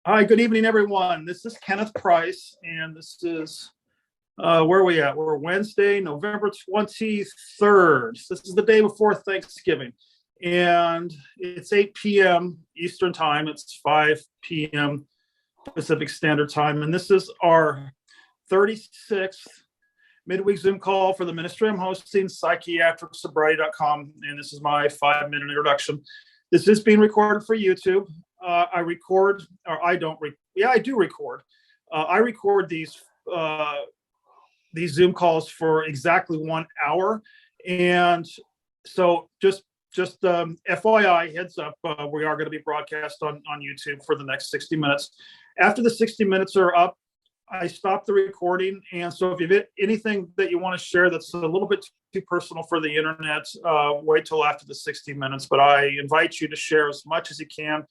Hi, good evening, everyone. This is Kenneth Price, and this is, where are we at? We're Wednesday, November 23rd. This is the day before Thanksgiving, and it's 8 p.m. Eastern Time. It's 5 p.m. Pacific Standard Time, and this is our 36th midweek Zoom call for the ministry I'm hosting, psychiatricsobriety.com, and this is my 5-minute introduction. This is being recorded for YouTube. I record, or I don't. I do record. I record these Zoom calls for exactly 1 hour, and so just FYI, heads up, we are going to be broadcast on YouTube for the next 60 minutes. After the 60 minutes are up, I stop the recording, and so if you have anything that you want to share that's a little bit too personal for the internet, wait till after the 60 minutes. But I invite you to share as much as you can.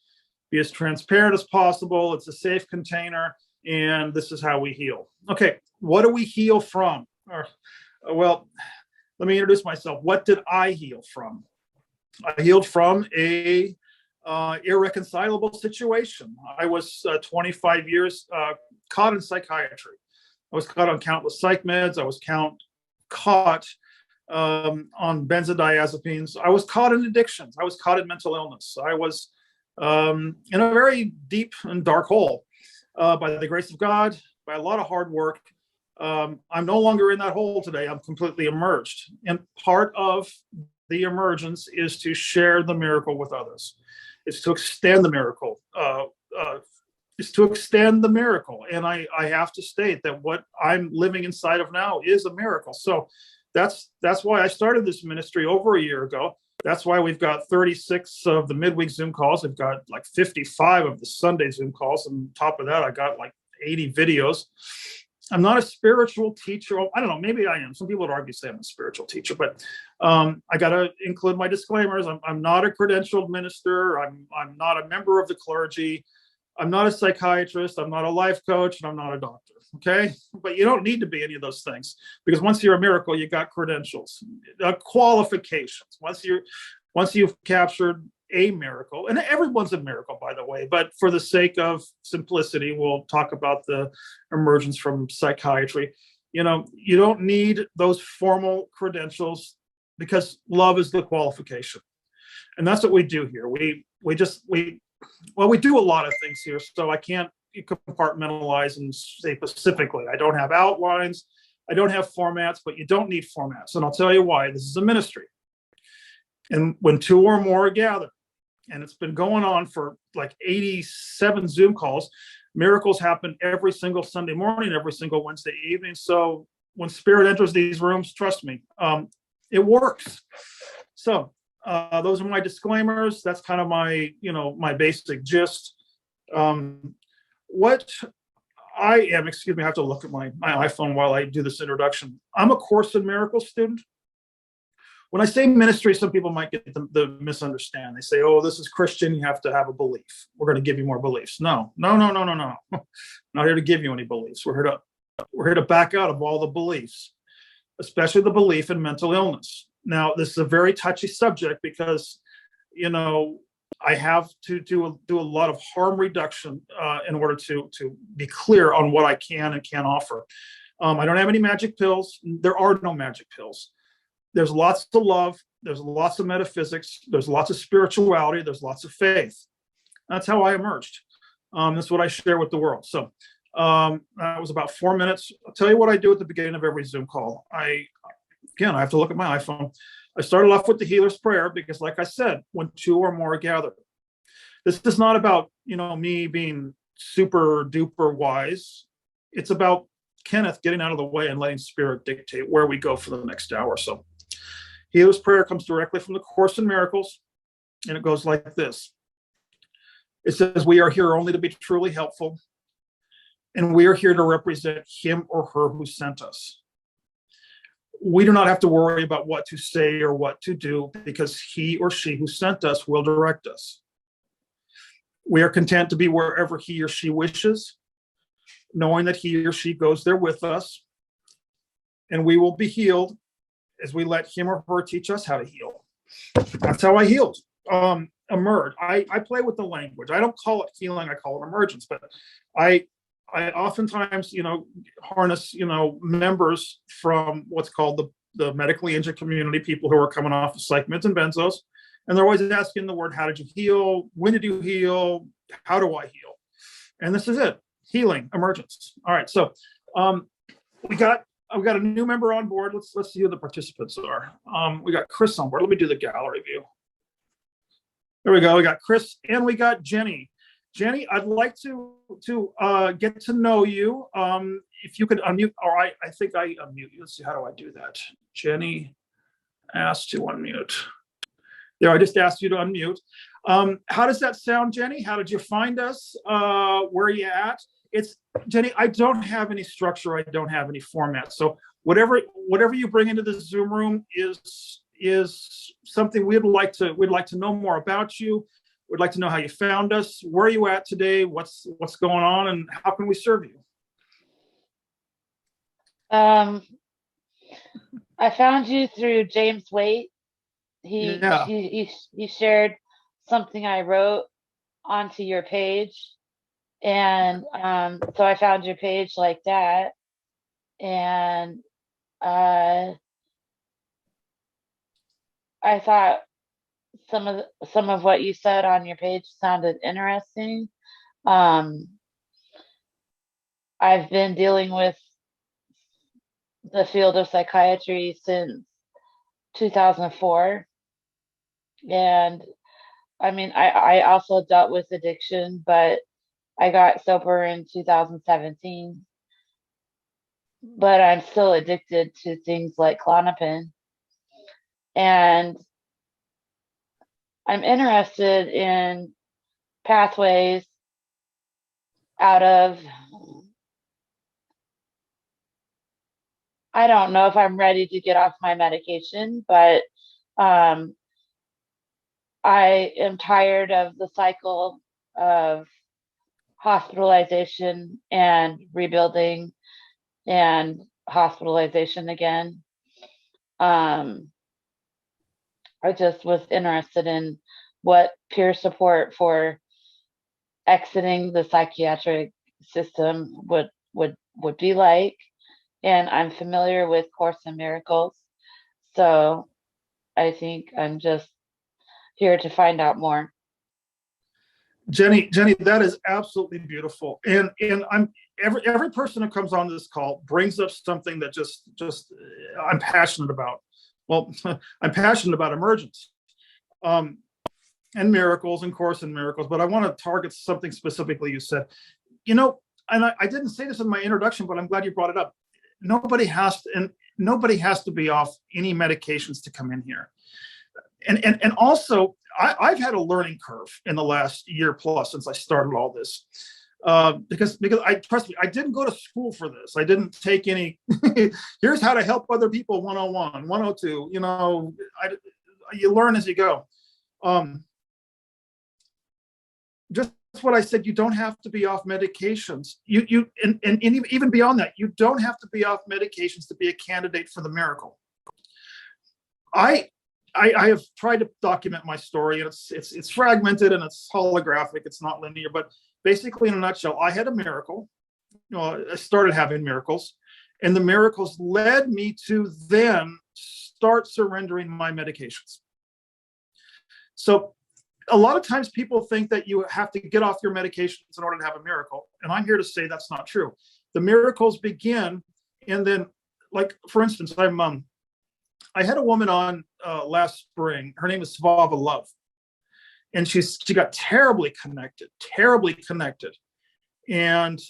Be as transparent as possible. It's a safe container, and this is how we heal. Okay, what do we heal from? Well, let me introduce myself. What did I heal from? I healed from a irreconcilable situation. I was 25 years caught in psychiatry. I was caught on countless psych meds. I was caught on benzodiazepines. I was caught in addictions. I was caught in mental illness. I was in a very deep and dark hole. By the grace of God, by a lot of hard work, I'm no longer in that hole today. I'm completely emerged. And part of the emergence is to share the miracle with others. It's to extend the miracle. And I have to state that what I'm living inside of now is a miracle. So that's why I started this ministry over a year ago. That's why we've got 36 of the midweek Zoom calls. We've got like 55 of the Sunday Zoom calls. And on top of that, I got like 80 videos. I'm not a spiritual teacher. I don't know, maybe I am. Some people would argue say I'm a spiritual teacher, but I got to include my disclaimers. I'm not a credentialed minister. I'm not a member of the clergy. I'm not a psychiatrist. I'm not a life coach, and I'm not a doctor. Okay, but you don't need to be any of those things, because once you're a miracle, you got credentials, qualifications. Once you've captured a miracle, and everyone's a miracle, by the way, but for the sake of simplicity, we'll talk about the emergence from psychiatry. You don't need those formal credentials, because love is the qualification, and that's what we do here. We do a lot of things here, so I can't compartmentalize and say specifically. I don't have outlines, I don't have formats, but you don't need formats, and I'll tell you why. This is a ministry, and when two or more are gathered, and it's been going on for like 87 Zoom calls. Miracles happen every single Sunday morning, every single Wednesday evening. So when spirit enters these rooms, trust me, it works. So those are my disclaimers. That's kind of my basic gist. What I am, excuse me, I have to look at my iPhone while I do this introduction. I'm a Course in Miracles student. When I say ministry, some people might get the misunderstand. They say, oh, this is Christian, you have to have a belief. We're going to give you more beliefs. No. Not here to give you any beliefs. We're here to back out of all the beliefs, especially the belief in mental illness. Now, this is a very touchy subject because, I have to do a lot of harm reduction in order to be clear on what I can and can't offer. I don't have any magic pills. There are no magic pills. There's lots of love. There's lots of metaphysics. There's lots of spirituality. There's lots of faith. That's how I emerged. That's what I share with the world. So that was about 4 minutes. I'll tell you what I do at the beginning of every Zoom call. I have to look at my iPhone. I started off with the healer's prayer because, like I said, when two or more are gathered. This is not about, me being super duper wise. It's about Kenneth getting out of the way and letting spirit dictate where we go for the next hour or so. Healer's prayer comes directly from the Course in Miracles, and it goes like this. It says, we are here only to be truly helpful, and we are here to represent him or her who sent us. We do not have to worry about what to say or what to do, because he or she who sent us will direct us. We are content to be wherever he or she wishes, knowing that he or she goes there with us, and we will be healed as we let him or her teach us how to heal. That's how I healed. emerge. I play with the language. I don't call it healing, I call it emergence. But I oftentimes, harness, members from what's called the medically injured community, people who are coming off of psych meds and benzos. And they're always asking the word, how did you heal? When did you heal? How do I heal? And this is it, healing, emergence. All right, so we got a new member on board. Let's see who the participants are. We got Chris on board. Let me do the gallery view. There we go. We got Chris and we got Jenny. Jenny, I'd like to get to know you. If you could unmute, or I think I unmute you. Let's see, how do I do that? Jenny asked to unmute. There, I just asked you to unmute. How does that sound, Jenny? How did you find us? Where are you at? Jenny, I don't have any structure. I don't have any format. So whatever you bring into the Zoom room is something we'd like to know more about you. We'd like to know how you found us. Where are you at today? What's going on, and how can we serve you? I found you through James Waite. He shared something I wrote onto your page, and so I found your page like that, and I thought some of what you said on your page sounded interesting. I've been dealing with the field of psychiatry since 2004. And I mean, I also dealt with addiction, but I got sober in 2017. But I'm still addicted to things like Klonopin. And I'm interested in pathways out of, I don't know if I'm ready to get off my medication, but I am tired of the cycle of hospitalization and rebuilding and hospitalization again. I just was interested in what peer support for exiting the psychiatric system would be like. And I'm familiar with Course in Miracles. So I think I'm just here to find out more. Jenny, that is absolutely beautiful. And I'm every person who comes on this call brings up something that just I'm passionate about. Well, I'm passionate about emergence, and miracles and Course in Miracles, but I want to target something specifically you said. And I didn't say this in my introduction, but I'm glad you brought it up. Nobody has to be off any medications to come in here. And also, I've had a learning curve in the last year plus since I started all this, because trust me, I didn't go to school for this. I didn't take any. Here's how to help other people 101, 102. You learn as you go. Just what I said. You don't have to be off medications. And even beyond that, you don't have to be off medications to be a candidate for the miracle. I have tried to document my story, and it's fragmented and it's holographic. It's not linear, but basically, in a nutshell, I had a miracle. I started having miracles, and the miracles led me to then start surrendering my medications. So a lot of times people think that you have to get off your medications in order to have a miracle, and I'm here to say that's not true. The miracles begin, and then, like, for instance, I had a woman on last spring. Her name is Svava Love. And she got terribly connected. And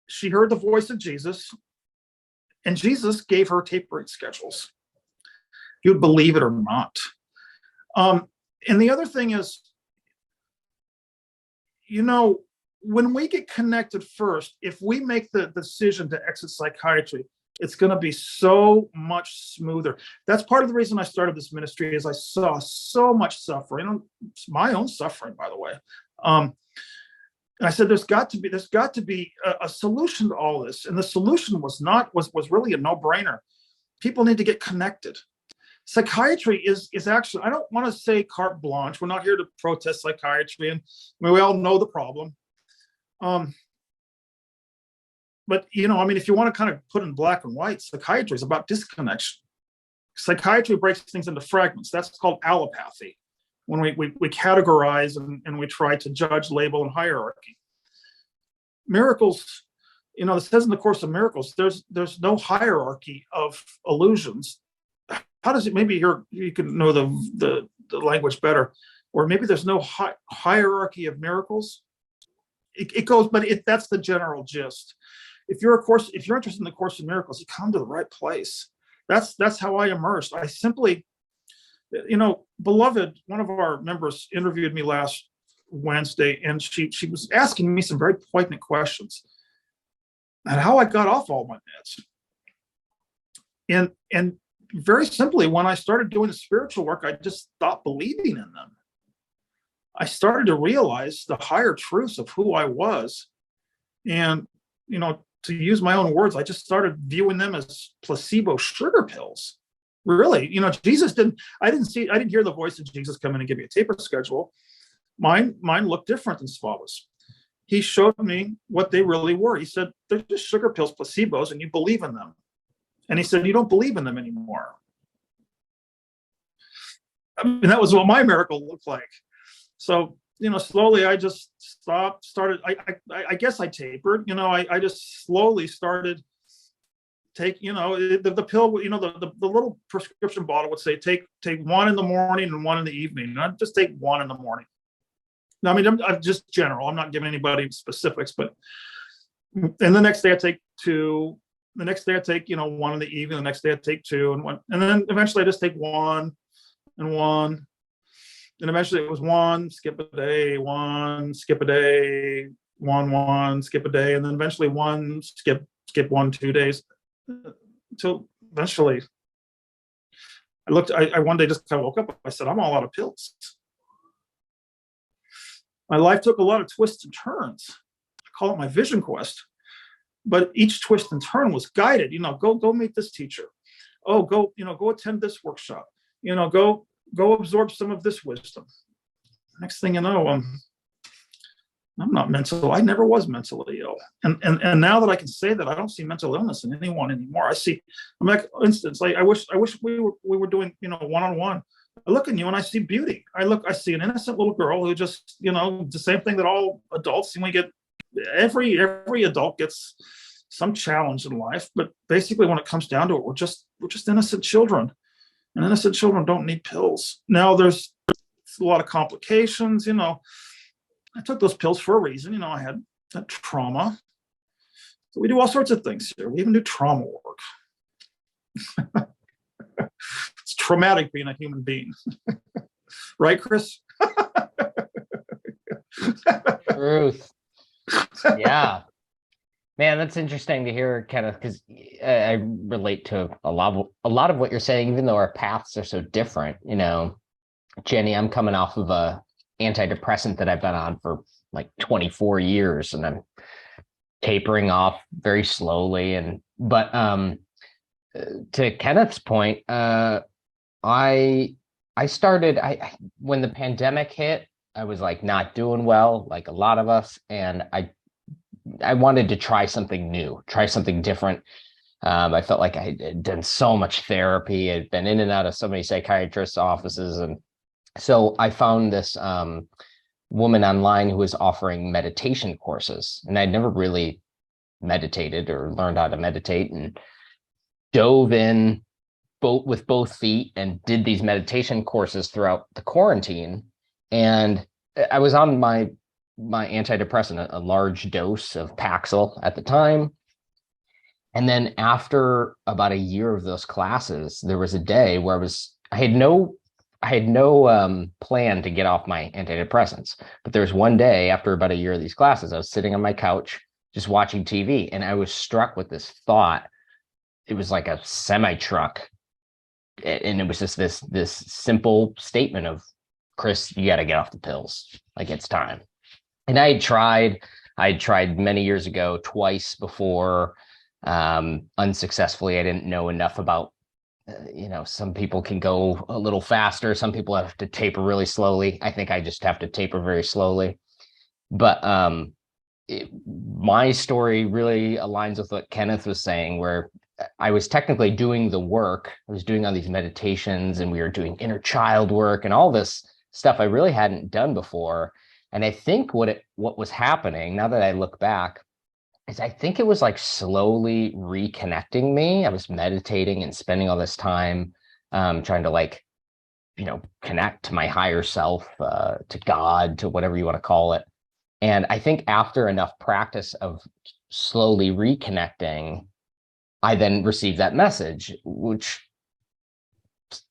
she heard the voice of Jesus, and Jesus gave her tapering schedules. You'd believe it or not. And the other thing is, when we get connected first, if we make the decision to exit psychiatry, it's going to be so much smoother. That's part of the reason I started this ministry, is I saw so much suffering, my own suffering, by the way. And I said, there's got to be a solution to all this. And the solution was really a no-brainer. People need to get connected. Psychiatry is actually, I don't want to say carte blanche. We're not here to protest psychiatry, and I mean, we all know the problem. But I mean, if you want to kind of put in black and white, psychiatry is about disconnection. Psychiatry breaks things into fragments. That's called allopathy, when we categorize and we try to judge, label, and hierarchy. Miracles, it says in the Course of Miracles, there's no hierarchy of illusions. How does it? Maybe you can know the language better, or maybe there's no hierarchy of miracles. It goes, but that's the general gist. If you're interested in the Course of Miracles, you come to the right place. That's how I emerged. I simply, Beloved, one of our members interviewed me last Wednesday, and she was asking me some very poignant questions and how I got off all my meds. And very simply, when I started doing the spiritual work, I just stopped believing in them. I started to realize the higher truths of who I was. And, to use my own words, I just started viewing them as placebo sugar pills. Really, I didn't hear the voice of Jesus come in and give me a taper schedule. Mine looked different than Swava's. He showed me what they really were. He said, they're just sugar pills, placebos, and you believe in them. And he said, you don't believe in them anymore. I mean, that was what my miracle looked like. So, slowly I just started, I guess I tapered, I just slowly started take, the pill, the little prescription bottle would say, take one in the morning and one in the evening. Not just take one in the morning. Now, I mean, I'm just general. I'm not giving anybody specifics, but, and the next day I take two. The next day I take, one in the evening. The next day I take two and one. And then eventually I just take one and one. And eventually it was one, skip a day, one, skip a day, one, skip a day. And then eventually one, skip 1, 2 days. Until eventually I one day just kind of woke up. I said, I'm all out of pills. My life took a lot of twists and turns. I call it my vision quest. But each twist and turn was guided. Go meet this teacher. Oh, go attend this workshop. Go absorb some of this wisdom. Next thing you know, I'm not mental. I never was mentally ill. And now that I can say that, I don't see mental illness in anyone anymore. I'm like, for instance, like I wish we were doing, one-on-one. I look at you and I see beauty. I see an innocent little girl who just, the same thing that all adults, and we get, every adult gets some challenge in life, but basically when it comes down to it, we're just innocent children. And innocent children don't need pills. Now there's a lot of complications, I took those pills for a reason. I had that trauma. So we do all sorts of things here. We even do trauma work. It's traumatic being a human being. Right, Chris? Truth. Yeah. Man, that's interesting to hear, Kenneth, because I relate to a lot of what you're saying, even though our paths are so different. Jenny, I'm coming off of a antidepressant that I've been on for like 24 years, and I'm tapering off very slowly. But to Kenneth's point, I started when the pandemic hit, I was like not doing well, like a lot of us, and I wanted to try something new, try something different. I felt like I had done so much therapy. I'd been in and out of so many psychiatrists' offices. And so I found this woman online who was offering meditation courses. And I'd never really meditated or learned how to meditate, and dove in with both feet and did these meditation courses throughout the quarantine. And I was on my antidepressant, a large dose of Paxil at the time. And then after about a year of those classes, there was a day where I had no plan to get off my antidepressants. But there was one day after about a year of these classes, I was sitting on my couch, just watching TV. And I was struck with this thought. It was like a semi-truck. And it was just this simple statement of, Chris, you got to get off the pills. Like, it's time. And I had tried many years ago, twice before, unsuccessfully. I didn't know enough about some people can go a little faster. Some people have to taper really slowly. I think I just have to taper very slowly. But my story really aligns with what Kenneth was saying, where I was technically doing the work. I was doing all these meditations, and we were doing inner child work and all this stuff I really hadn't done before. And I think what was happening, now that I look back, is I think it was like slowly reconnecting me. I was meditating and spending all this time trying to connect to my higher self, to God, to whatever you want to call it. And I think after enough practice of slowly reconnecting, I then received that message, which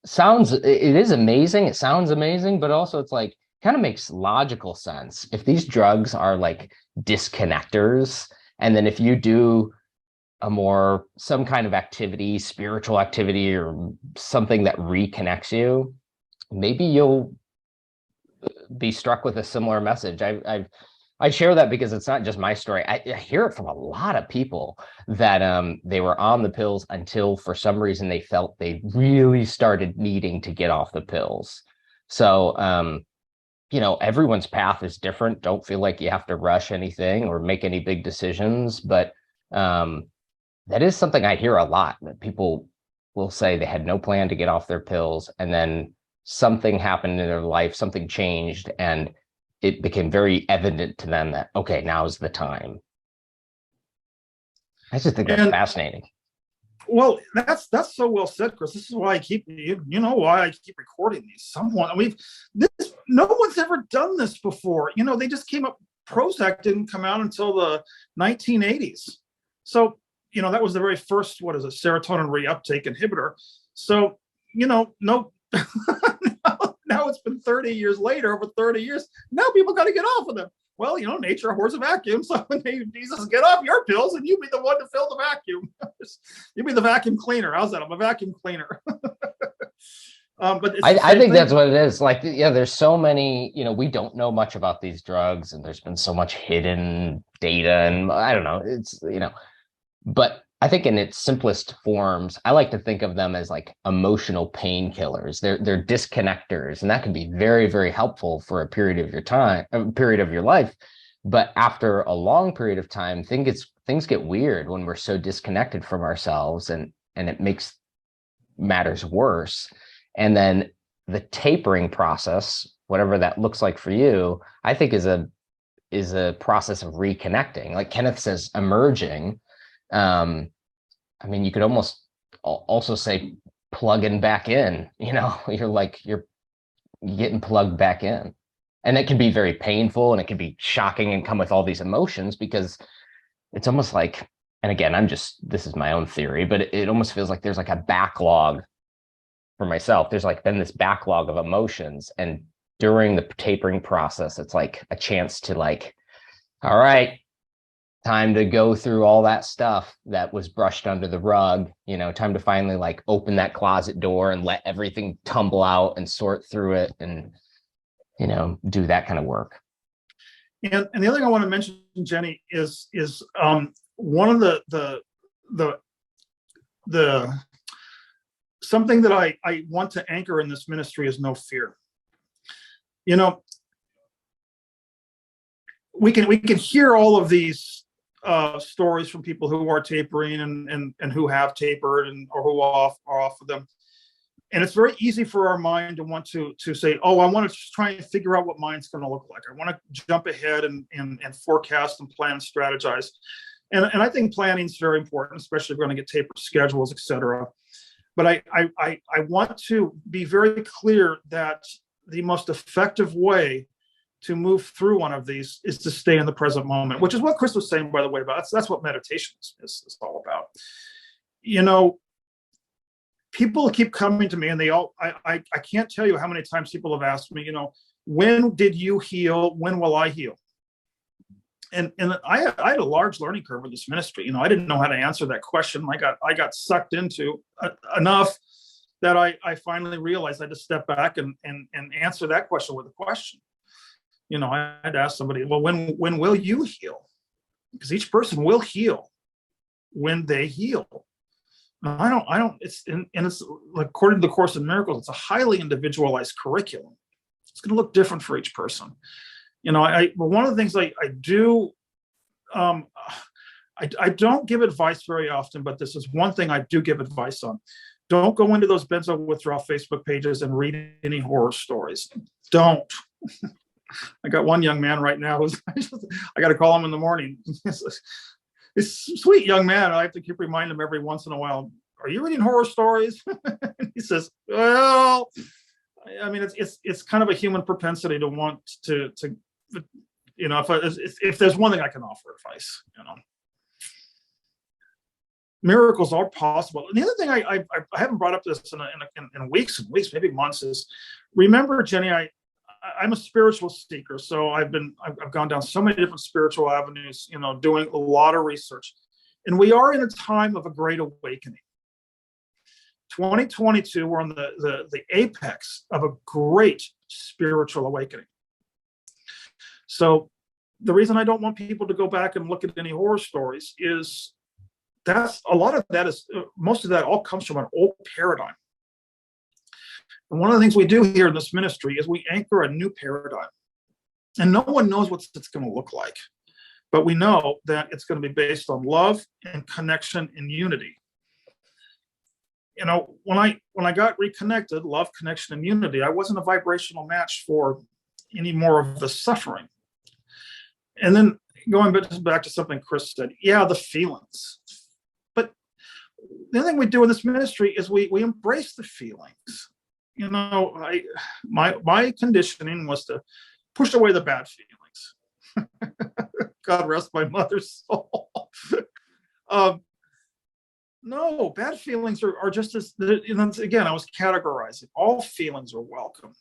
it is amazing. It sounds amazing, but also it's like kind of makes logical sense. If these drugs are like disconnectors, and then if you do some kind of activity, spiritual activity, or something that reconnects you, maybe you'll be struck with a similar message. I share that because it's not just my story. I hear it from a lot of people that they were on the pills until for some reason they felt they really started needing to get off the pills. So, everyone's path is different. Don't feel like you have to rush anything or make any big decisions. But that is something I hear a lot, that people will say they had no plan to get off their pills, and then something happened in their life, something changed, and it became very evident to them that, okay, now's the time. I just think that's fascinating. Well, that's so well said, Chris. This is why I keep, why I keep recording these. No one's ever done this before. They just came up. Prozac didn't come out until the 1980s. So, that was the very first, serotonin reuptake inhibitor. So, no. Now it's been 30 years later, over 30 years. Now people got to get off of them. Well, nature abhors a vacuum. So when Jesus, get off your pills and you be the one to fill the vacuum. You be the vacuum cleaner. How's that? I'm a vacuum cleaner. But I think that's what it is. Like, there's so many, we don't know much about these drugs, and there's been so much hidden data, and I don't know, it's, but I think in its simplest forms, I like to think of them as like emotional painkillers. They're disconnectors, and that can be very, very helpful for a period of your life. But after a long period of time, things get weird when we're so disconnected from ourselves, and it makes matters worse. And then the tapering process, whatever that looks like for you, I think is a process of reconnecting. Like Kenneth says, emerging. You could almost also say plugging back in, you're getting plugged back in. And it can be very painful, and it can be shocking and come with all these emotions, because it's almost like, and again, this is my own theory, but it almost feels like there's like a backlog for myself. There's like been this backlog of emotions, and during the tapering process, it's like a chance to all right, time to go through all that stuff that was brushed under the rug, time to finally open that closet door and let everything tumble out and sort through it, and, do that kind of work. And the other thing I want to mention, Jenny, is one of the something that I want to anchor in this ministry is no fear. We can hear all of these stories from people who are tapering and who have tapered or who are off of them. And it's very easy for our mind to want to say, oh, I want to try and figure out what mine's going to look like. I want to jump ahead and forecast and plan, strategize. And I think planning is very important, especially if we're going to get tapered schedules, et cetera. But I want to be very clear that the most effective way to move through one of these is to stay in the present moment, which is what Chris was saying, by the way, about that's what meditation is all about. People keep coming to me, and I can't tell you how many times people have asked me, when did you heal? When will I heal? And I had a large learning curve with this ministry. I didn't know how to answer that question. I got sucked into enough that I finally realized I had to step back and answer that question with a question. I had to ask somebody, well, when will you heal? Because each person will heal when they heal. It's like, according to the Course in Miracles, it's a highly individualized curriculum. It's going to look different for each person. But one of the things I do, I don't give advice very often, but this is one thing I do give advice on. Don't go into those benzo withdrawal Facebook pages and read any horror stories. Don't. I got one young man right now who's, I got to call him in the morning. He's a sweet young man. I have to keep reminding him every once in a while, are you reading horror stories? He says, well, I mean, it's kind of a human propensity to want to if there's one thing I can offer advice, miracles are possible. And the other thing I haven't brought up this in weeks and weeks, maybe months, is, remember, Jenny, I'm a spiritual seeker, so I've gone down so many different spiritual avenues, doing a lot of research, and we are in a time of a great awakening. 2022, we're on the apex of a great spiritual awakening. So the reason I don't want people to go back and look at any horror stories is most of that all comes from an old paradigm. And one of the things we do here in this ministry is we anchor a new paradigm. And no one knows what it's going to look like. But we know that it's going to be based on love and connection and unity. When I got reconnected, love, connection, and unity, I wasn't a vibrational match for any more of the suffering. And then going back to something Chris said, yeah, the feelings. But the other thing we do in this ministry is we embrace the feelings. My conditioning was to push away the bad feelings. God rest my mother's soul. No, bad feelings are just as, again, I was categorizing. All feelings are welcome.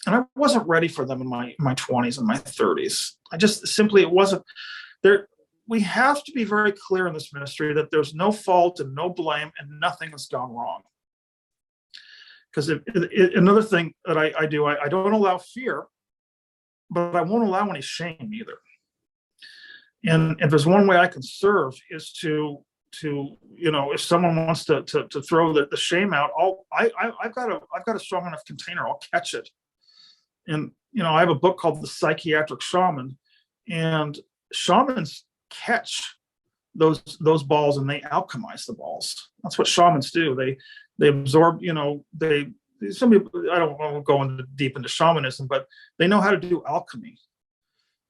And I wasn't ready for them in my 20s and my 30s. It wasn't there. We have to be very clear in this ministry that there's no fault and no blame and nothing has gone wrong. Because another thing that I do, I don't allow fear, but I won't allow any shame either. And if there's one way I can serve is to if someone wants to throw the shame out, I've got a strong enough container, I'll catch it. And I have a book called The Psychiatric Shaman, and shamans catch those balls and they alchemize the balls. That's what shamans do. They absorb, some people, I don't want to go deep into shamanism, but they know how to do alchemy.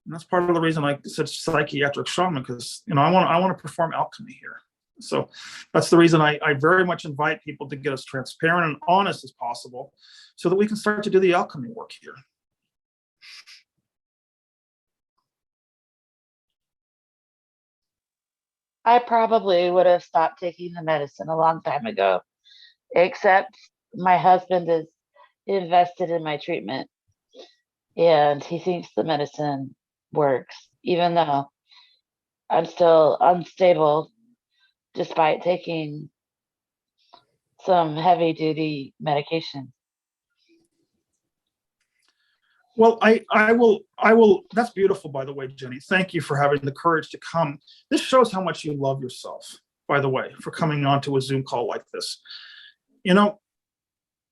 And that's part of the reason I said psychiatric shaman, because I want to perform alchemy here. So that's the reason I very much invite people to get as transparent and honest as possible so that we can start to do the alchemy work here. I probably would have stopped taking the medicine a long time ago, except my husband is invested in my treatment and he thinks the medicine works, even though I'm still unstable despite taking some heavy duty medication. Well, I will. That's beautiful, by the way, Jenny. Thank you for having the courage to come. This shows how much you love yourself, by the way, for coming onto a Zoom call like this. The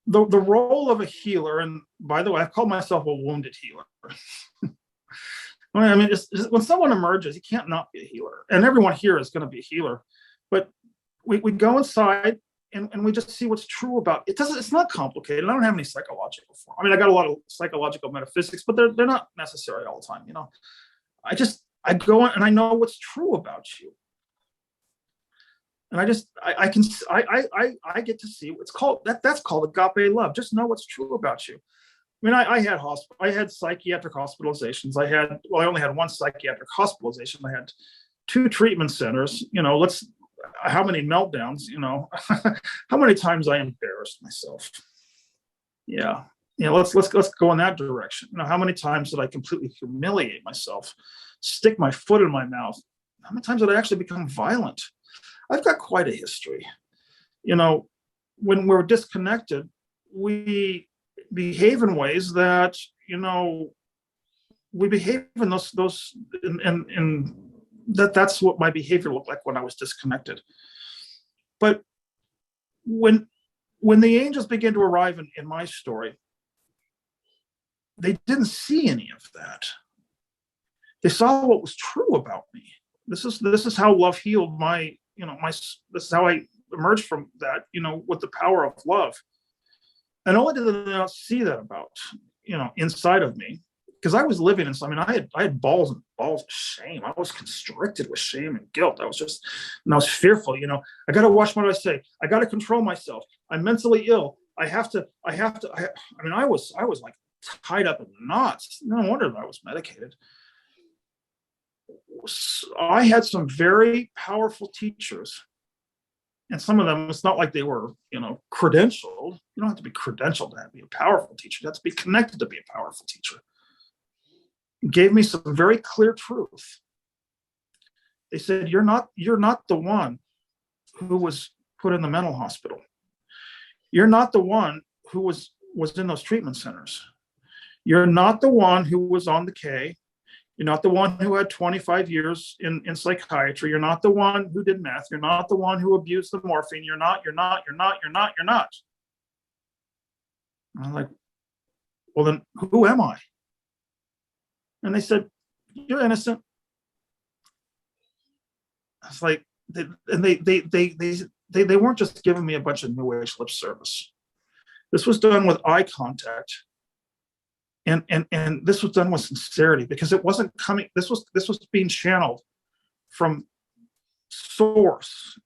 role of a healer, and by the way, I call myself a wounded healer. I mean, when someone emerges, you can't not be a healer. And everyone here is going to be a healer. But we go inside and we just see what's true about it. It's not complicated. I don't have any psychological form. I mean, I got a lot of psychological metaphysics, but they're not necessary all the time. I go in and I know what's true about you. And I get to see what's called that's called agape love. Just know what's true about you. I mean, I had psychiatric hospitalizations. I only had one psychiatric hospitalization. I had 2 treatment centers. How many meltdowns? How many times I embarrassed myself? Yeah. Let's go in that direction. How many times did I completely humiliate myself, stick my foot in my mouth? How many times did I actually become violent? I've got quite a history. When we're disconnected, we behave in ways that, we behave in those and that's what my behavior looked like when I was disconnected. But when the angels began to arrive in my story, they didn't see any of that. They saw what was true about me. This is how love healed my, this is how I emerged from that, with the power of love. And only did they not see that about, inside of me, because I was living in, I had balls and balls of shame. I was constricted with shame and guilt. I was fearful, I got to watch what I say. I got to control myself. I'm mentally ill. I was like tied up in knots. No wonder that I was medicated. I had some very powerful teachers, and some of them, it's not like they were, credentialed. You don't have to be credentialed to be a powerful teacher. You have to be connected to be a powerful teacher. Gave me some very clear truth. They said, you're not the one who was put in the mental hospital. You're not the one who was in those treatment centers. You're not the one who was on the K. You're not the one who had 25 years in psychiatry. You're not the one who did meth. You're not the one who abused the morphine. You're not. And I'm like, well, then who am I? And they said, you're innocent. It's like, they weren't just giving me a bunch of new age lip service. This was done with eye contact. And this was done with sincerity, because it wasn't coming. This was being channeled from source.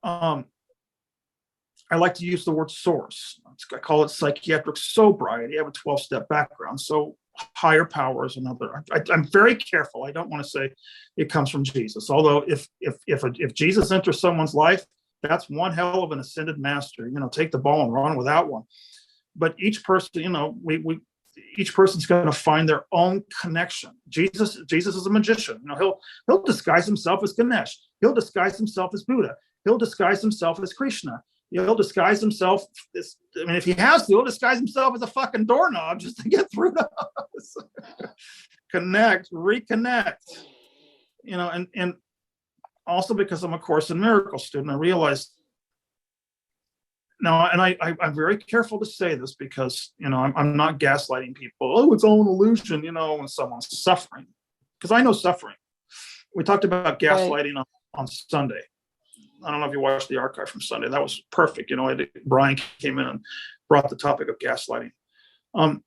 I like to use the word source. I call it psychiatric sobriety. I have a 12-step background, so higher power is another. I'm very careful. I don't want to say it comes from Jesus. Although if Jesus enters someone's life, that's one hell of an ascended master. Take the ball and run with that one. But each person, each person's going to find their own connection. Jesus is a magician. He'll disguise himself as Ganesh. He'll disguise himself as Buddha. He'll disguise himself as Krishna. He'll disguise himself as, if he has to, he'll disguise himself as a fucking doorknob just to get through to us. Connect, reconnect. And also because I'm a Course in Miracles student, I realized now, and I'm very careful to say this because, I'm not gaslighting people. Oh, it's all an illusion, when someone's suffering. Because I know suffering. We talked about gaslighting on Sunday. I don't know if you watched the archive from Sunday. That was perfect. Brian came in and brought the topic of gaslighting. I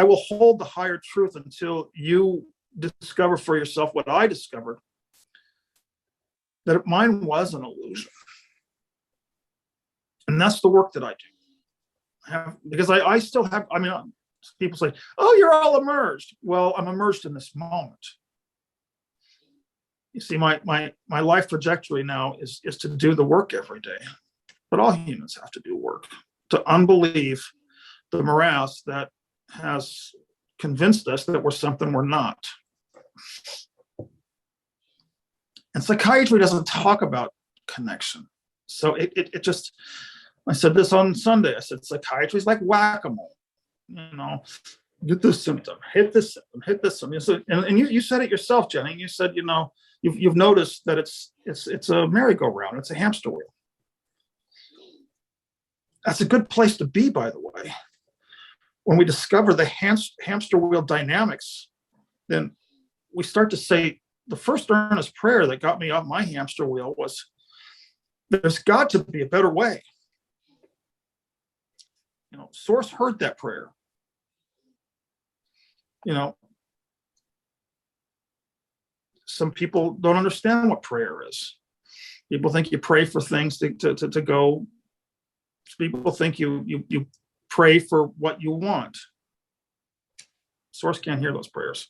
will hold the higher truth until you discover for yourself what I discovered, that mine was an illusion. And that's the work that I do. Because I still have, people say, oh, you're all emerged. Well, I'm emerged in this moment. You see, my life trajectory now is to do the work every day. But all humans have to do work to unbelieve the morass that has convinced us that we're something we're not. And psychiatry doesn't talk about connection. So it just, I said this on Sunday. I said, psychiatry is like whack-a-mole. Get this symptom, hit this symptom, hit this symptom. And you said it yourself, Jenny. You said, you've noticed that it's a merry-go-round. It's a hamster wheel. That's a good place to be, by the way. When we discover the hamster wheel dynamics, then we start to say, the first earnest prayer that got me off my hamster wheel was, there's got to be a better way. Source heard that prayer. Some people don't understand what prayer is. People think you pray for things to go. People think you pray for what you want. Source can't hear those prayers.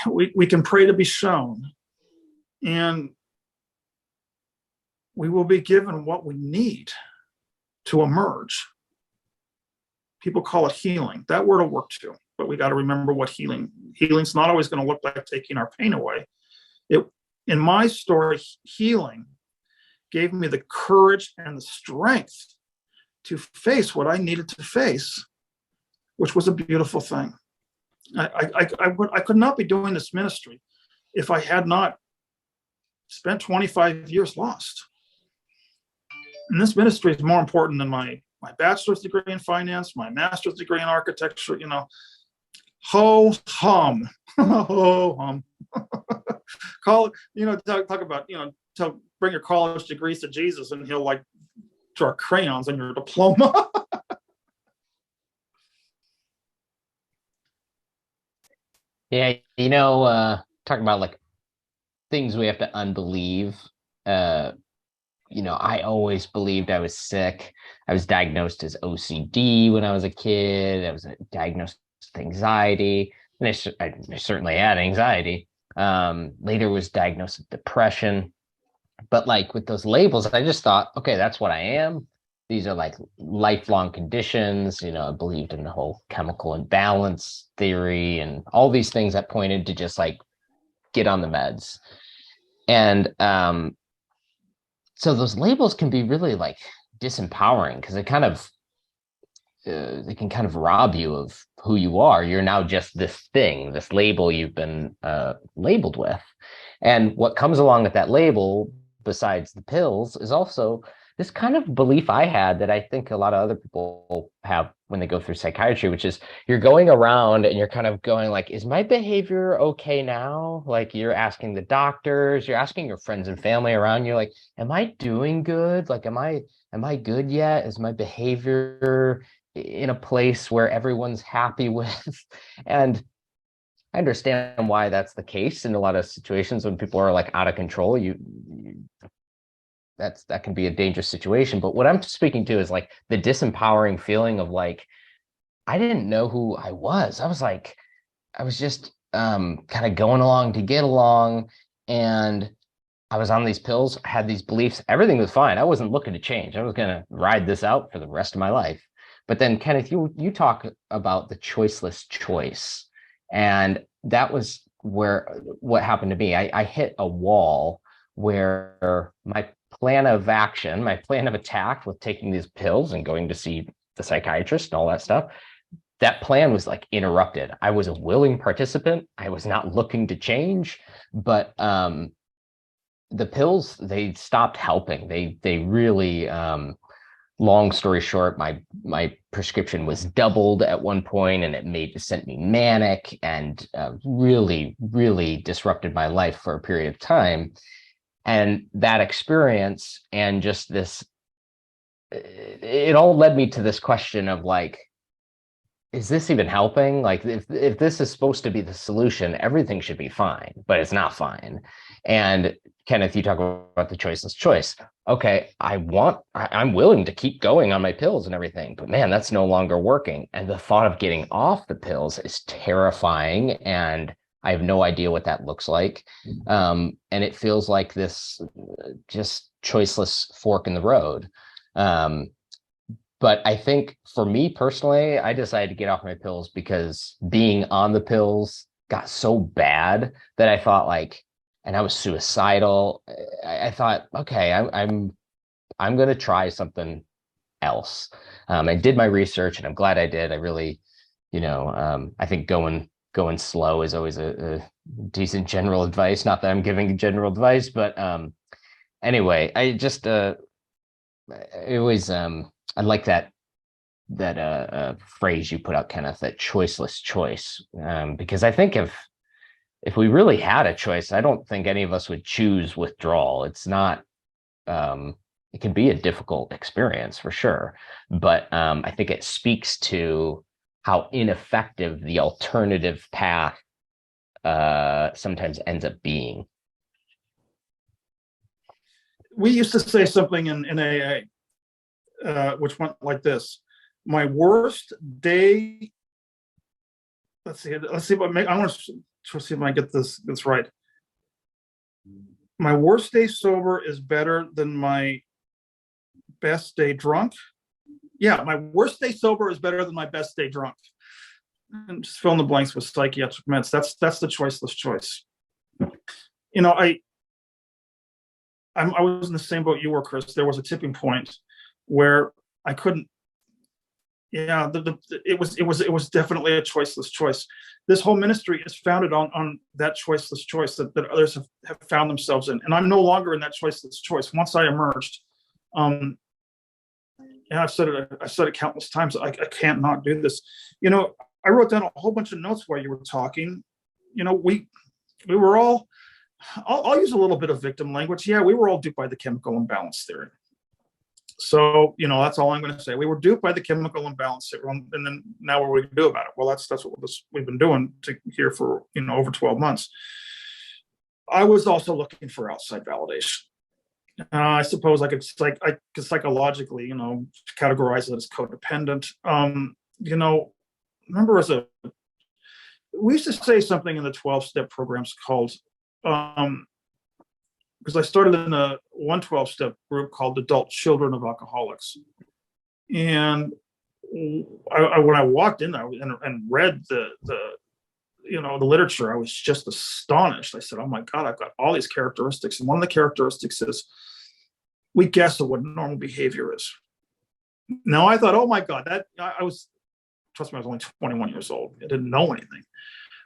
We can pray to be shown, and we will be given what we need to emerge. People call it healing. That word will work too, but we got to remember what healing's not always going to look like taking our pain away. In my story, healing gave me the courage and the strength to face what I needed to face, which was a beautiful thing. I could not be doing this ministry if I had not spent 25 years lost. And this ministry is more important than my bachelor's degree in finance, my master's degree in architecture, you know. Ho hum. Ho hum. Call it, you know, talk about, you know, bring your college degrees to Jesus and he'll like draw crayons on your diploma. Yeah, you know, talking about like things we have to unbelieve. You know, I always believed I was sick. I was diagnosed as OCD when I was a kid. I was diagnosed with anxiety, and I certainly had anxiety. Later was diagnosed with depression. But like with those labels, I just thought, okay, that's what I am. These are like lifelong conditions. You know, I believed in the whole chemical imbalance theory and all these things that pointed to just like get on the meds. And so those labels can be really like disempowering because it kind of they can kind of rob you of who you are. You're now just this thing, this label you've been labeled with. And what comes along with that label, besides the pills, is also this kind of belief I had that I think a lot of other people have when they go through psychiatry, which is you're going around and you're kind of going like, is my behavior okay now? Like you're asking the doctors, you're asking your friends and family around you, like, am I doing good? Like, am I good yet? Is my behavior in a place where everyone's happy with? And I understand why that's the case in a lot of situations when people are like out of control. That can be a dangerous situation. But what I'm speaking to is like the disempowering feeling of like, I didn't know who I was. I was just kind of going along to get along. And I was on these pills, I had these beliefs, everything was fine. I wasn't looking to change. I was going to ride this out for the rest of my life. But then Kenneth, you talk about the choiceless choice. And that was what happened to me. I hit a wall where my plan of action, my plan of attack with taking these pills and going to see the psychiatrist and all that stuff, that plan was like interrupted. I was a willing participant. I was not looking to change, but the pills, they stopped helping. They really, long story short, my prescription was doubled at one point, and it sent me manic and really, really disrupted my life for a period of time. And that experience and just this, it all led me to this question of like, is this even helping? Like, if this is supposed to be the solution, everything should be fine, but it's not fine. And Kenneth, you talk about the choiceless choice. Okay, I'm willing to keep going on my pills and everything, but man, that's no longer working. And the thought of getting off the pills is terrifying. And I have no idea what that looks like. And it feels like this just choiceless fork in the road. But I think for me personally, I decided to get off my pills because being on the pills got so bad that I thought like, and I was suicidal. I thought, okay, I'm going to try something else. I did my research, and I'm glad I did. I really, I think going slow is always a decent general advice. Not that I'm giving general advice, but anyway, I just it was I like that phrase you put out, Kenneth, that choiceless choice, because I think if we really had a choice, I don't think any of us would choose withdrawal. It's not, it can be a difficult experience for sure. But I think it speaks to how ineffective the alternative path sometimes ends up being. We used to say something in AA, which went like this: my worst day. Let's see if I want to see if I get this right. My worst day sober is better than my best day drunk. Yeah, my worst day sober is better than my best day drunk. And just fill in the blanks with psychiatric meds. That's the choiceless choice. I was in the same boat you were, Chris. There was a tipping point where I couldn't, yeah, it was definitely a choiceless choice. This whole ministry is founded on that choiceless choice that others have found themselves in, and I'm no longer in that choiceless choice. Once I emerged, and I've said it countless times. I can't not do this. I wrote down a whole bunch of notes while you were talking. We were all. I'll use a little bit of victim language. Yeah, we were all duped by the chemical imbalance theory. So, that's all I'm going to say. We were duped by the chemical imbalance theory, and then now what are we going to do about it? Well, that's what we've been doing here for over 12 months. I was also looking for outside validation. I suppose I could psychologically, categorize it as codependent. Remember we used to say something in the 12-step programs called, because I started in a 112-step group called Adult Children of Alcoholics. And when I walked in there and read the literature, I was just astonished. I said, oh my God, I've got all these characteristics. And one of the characteristics is we guess at what normal behavior is. Now I thought, oh my God, trust me, I was only 21 years old. I didn't know anything.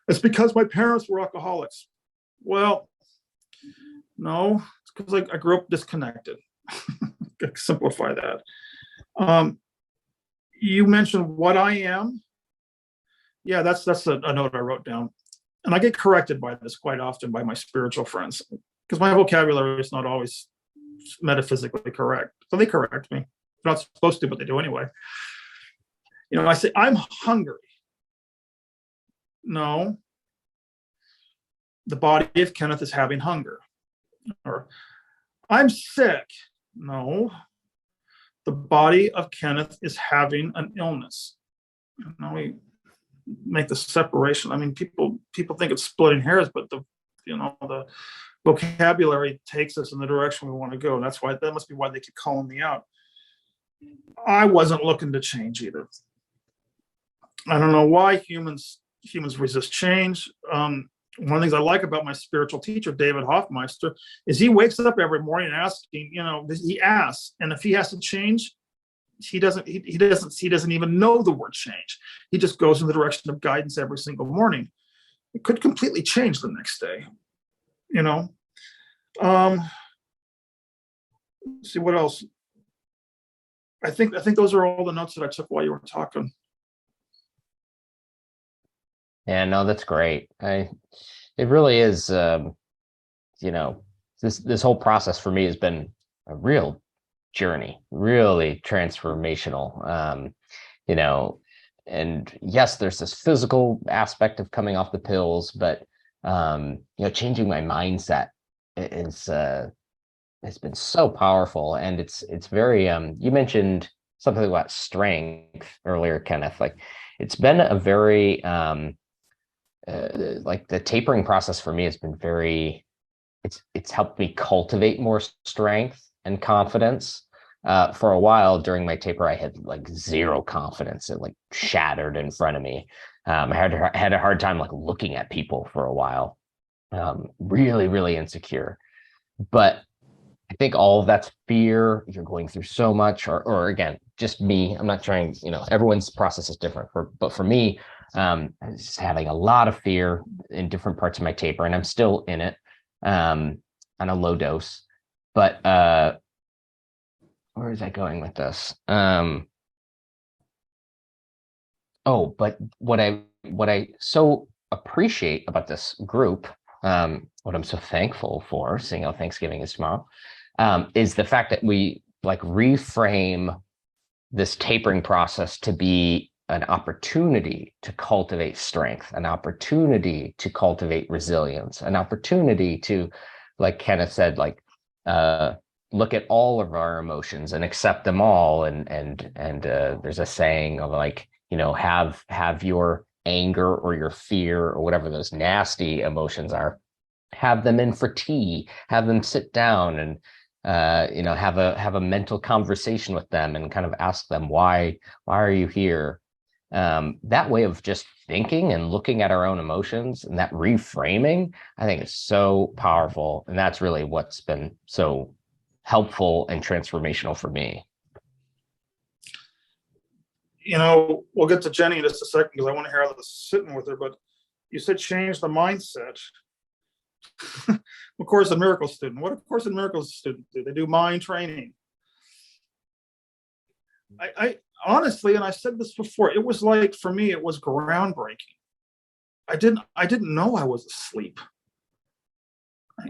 It's because my parents were alcoholics. Well, no, it's because I grew up disconnected. Simplify that. You mentioned what I am. Yeah, that's a note I wrote down. And I get corrected by this quite often by my spiritual friends because my vocabulary is not always metaphysically correct. So they correct me. They're not supposed to, but they do anyway. I say, I'm hungry. No, the body of Kenneth is having hunger. Or I'm sick. No, the body of Kenneth is having an illness. We make the separation. I mean, people think it's splitting hairs, but the vocabulary takes us in the direction we want to go. That must be why they keep calling me out. I wasn't looking to change either. I don't know why humans resist change. One of the things I like about my spiritual teacher, David Hoffmeister, is he wakes up every morning asking, he asks, and if he has to change, he doesn't even know the word change. He just goes in the direction of guidance every single morning. It could completely change the next day. Let's see what else. I think those are all the notes that I took while you were talking. Yeah, no, that's great. It really is, this whole process for me has been a real journey, really transformational. And yes, there's this physical aspect of coming off the pills, but changing my mindset has been so powerful. And it's very, you mentioned something about strength earlier, Kenneth. Like, it's been a very like the tapering process for me has been very, it's helped me cultivate more strength and confidence. For a while during my taper, I had like zero confidence. It like shattered in front of me. I had a hard time like looking at people for a while. Really, really insecure. But I think all of that's fear. You're going through so much, or again, just me. I'm not trying, everyone's process is different. But for me, I was just having a lot of fear in different parts of my taper, and I'm still in it on a low dose. But where is I going with this? But what I so appreciate about this group, what I'm so thankful for, seeing how Thanksgiving is tomorrow, is the fact that we like reframe this tapering process to be an opportunity to cultivate strength, an opportunity to cultivate resilience, an opportunity to, like Kenneth said, like look at all of our emotions and accept them all. And there's a saying of like, have your anger or your fear or whatever those nasty emotions are, have them in for tea, have them sit down and have a mental conversation with them and kind of ask them why are you here. That way of just thinking and looking at our own emotions and that reframing, I think is so powerful. And that's really what's been so helpful and transformational for me. we'll get to Jenny in just a second because I want to hear how this is sitting with her, but you said change the mindset. Of Course in Miracles student. What a Course in Miracles student do? They do mind training. I honestly, and I said this before, it was like, for me, it was groundbreaking. I didn't know I was asleep.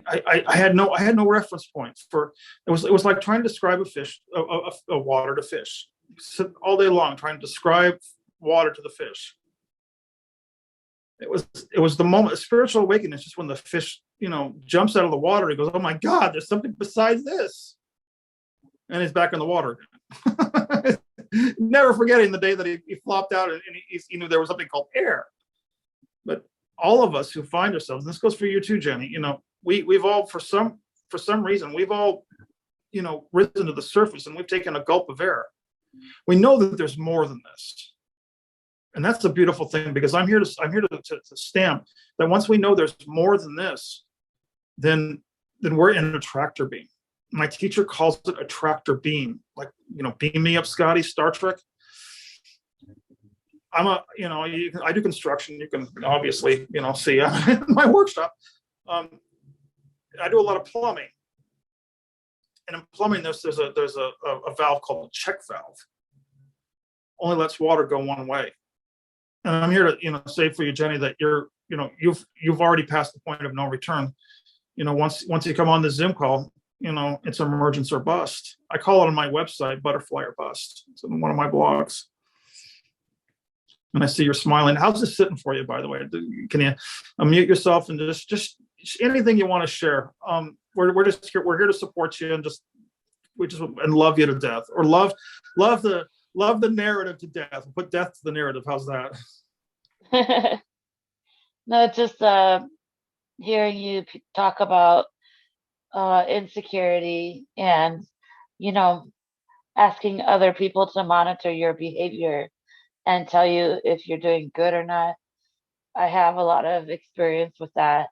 I had no reference point for it. Was like trying to describe a water to fish. Sit all day long trying to describe water to the fish. It was the moment of spiritual awakening. It's just when the fish, jumps out of the water. He goes, "Oh my God, there's something besides this," and he's back in the water again. Never forgetting the day that he flopped out and he knew there was something called air. But all of us who find ourselves, and this goes for you too, Jenny, we've all, for some reason, we've all, risen to the surface and we've taken a gulp of air. We know that there's more than this. And that's a beautiful thing, because I'm here to stamp that once we know there's more than this, then we're in a tractor beam. My teacher calls it a tractor beam, like, beam me up, Scotty, Star Trek. I do construction. You can obviously, see in my workshop. I do a lot of plumbing, and in plumbing, there's a valve called a check valve. Only lets water go one way. And I'm here to, say for you, Jenny, that you've already passed the point of no return. Once you come on the Zoom call, it's emergence or bust. I call it on my website, butterfly or bust. It's in one of my blogs. And I see you're smiling. How's this sitting for you, by the way? Can you unmute yourself and just anything you want to share? We're here to support you, and and love you to death, or love the narrative to death. Put death to the narrative. How's that? No, just hearing you talk about insecurity and, asking other people to monitor your behavior and tell you if you're doing good or not. I have a lot of experience with that.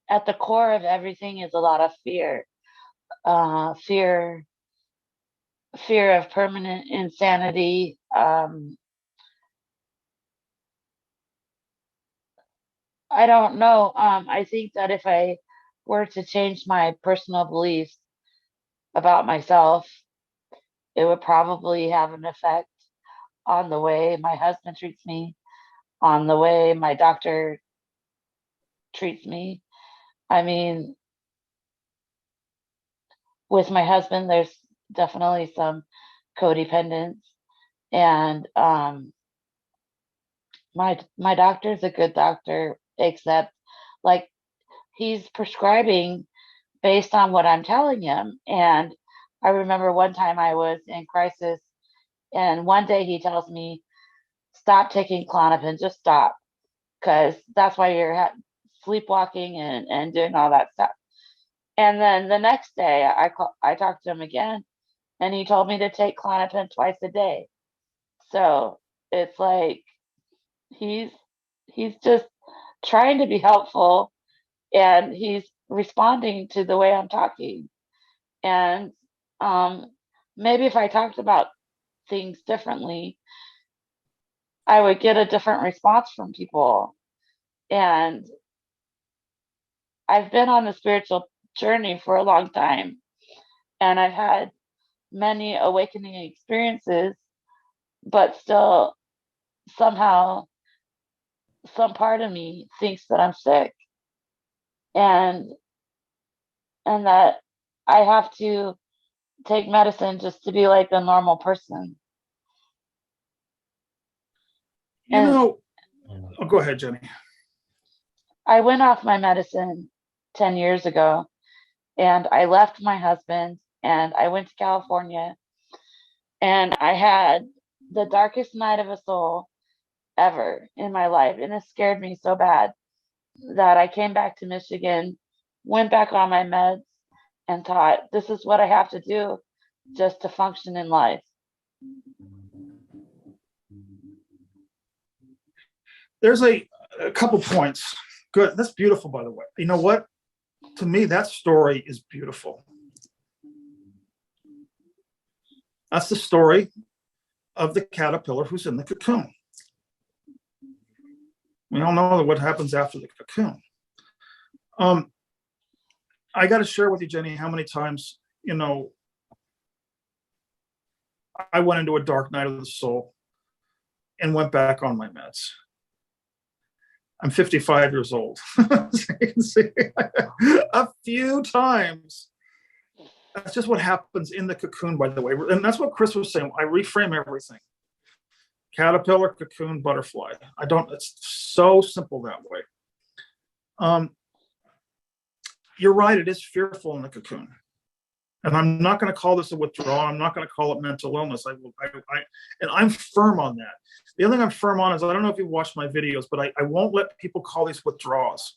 At the core of everything is a lot of fear. Fear of permanent insanity. I don't know. I think that if I were to change my personal beliefs about myself, it would probably have an effect on the way my husband treats me, on the way my doctor treats me. I mean, with my husband, there's definitely some codependence, and my doctor's a good doctor, except like he's prescribing based on what I'm telling him. And I remember one time I was in crisis, and one day he tells me, "Stop taking Klonopin, just stop, because that's why you're sleepwalking and doing all that stuff." And then the next day I talked to him again, and he told me to take Klonopin twice a day. So it's like he's just trying to be helpful, and he's responding to the way I'm talking. And maybe if I talked about things differently, I would get a different response from people. And I've been on the spiritual journey for a long time, and I've had many awakening experiences, but still somehow some part of me thinks that I'm sick, and that I have to take medicine just to be like a normal person. Oh, go ahead, Jenny. I went off my medicine 10 years ago, and I left my husband, and I went to California, and I had the darkest night of a soul ever in my life. And it scared me so bad that I came back to Michigan, went back on my meds, and thought, this is what I have to do just to function in life. There's a couple points. Good. That's beautiful, by the way. You know what? To me, that story is beautiful. That's the story of the caterpillar who's in the cocoon. We all know what happens after the cocoon. I got to share with you, Jenny, how many times, I went into a dark night of the soul and went back on my meds. I'm 55 years old. So you can see a few times. That's just what happens in the cocoon, by the way. And that's what Chris was saying. I reframe everything. Caterpillar, cocoon, butterfly. It's so simple that way. You're right, it is fearful in the cocoon. And I'm not going to call this a withdrawal. I'm not going to call it mental illness. And I'm firm on that. The other thing I'm firm on is, I don't know if you've watched my videos, but I won't let people call these withdrawals.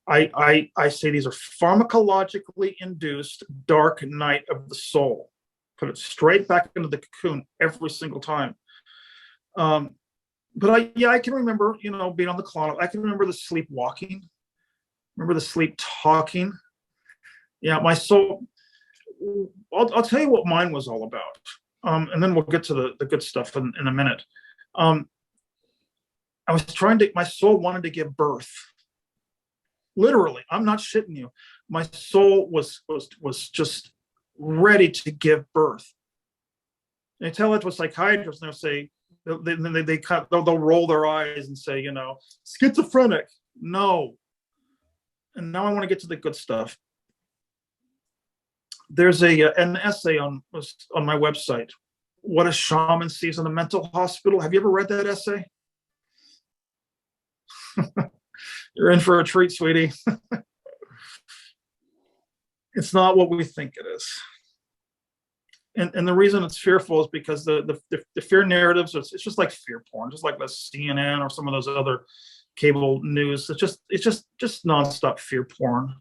I say these are pharmacologically induced dark night of the soul. Put it straight back into the cocoon every single time. But I can remember, being on the closet. I can remember the sleepwalking. Remember the sleep talking. Yeah, my soul. I'll tell you what mine was all about, and then we'll get to the good stuff in a minute. I was my soul wanted to give birth. Literally, I'm not shitting you. My soul was just ready to give birth. They tell it to a psychiatrist, and they'll say, they'll roll their eyes and say, schizophrenic. No. And now I want to get to the good stuff. There's an essay on my website, What a Shaman Sees in a Mental Hospital. Have you ever read that essay? You're in for a treat, sweetie. It's not what we think it is. And the reason it's fearful is because the fear narratives, it's just like fear porn, just like the CNN or some of those other cable news. It's just nonstop fear porn.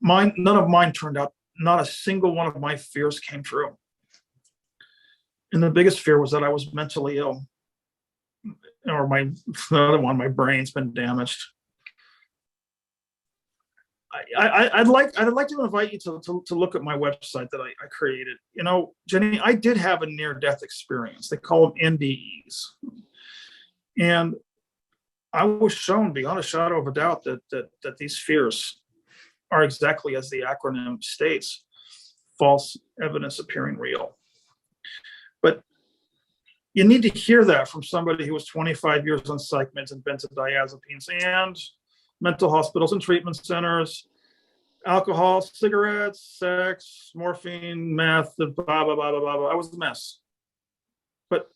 None of mine turned out, not a single one of my fears came true. And the biggest fear was that I was mentally ill. Or the other one, my brain's been damaged. I'd like to invite you to look at my website that I created. Jenny, I did have a near-death experience. They call them NDEs. And I was shown beyond a shadow of a doubt that these fears are exactly as the acronym states, false evidence appearing real. But you need to hear that from somebody who was 25 years on psych meds and benzodiazepines and mental hospitals and treatment centers, alcohol, cigarettes, sex, morphine, meth, blah, blah, blah, blah, blah, blah. I was a mess. But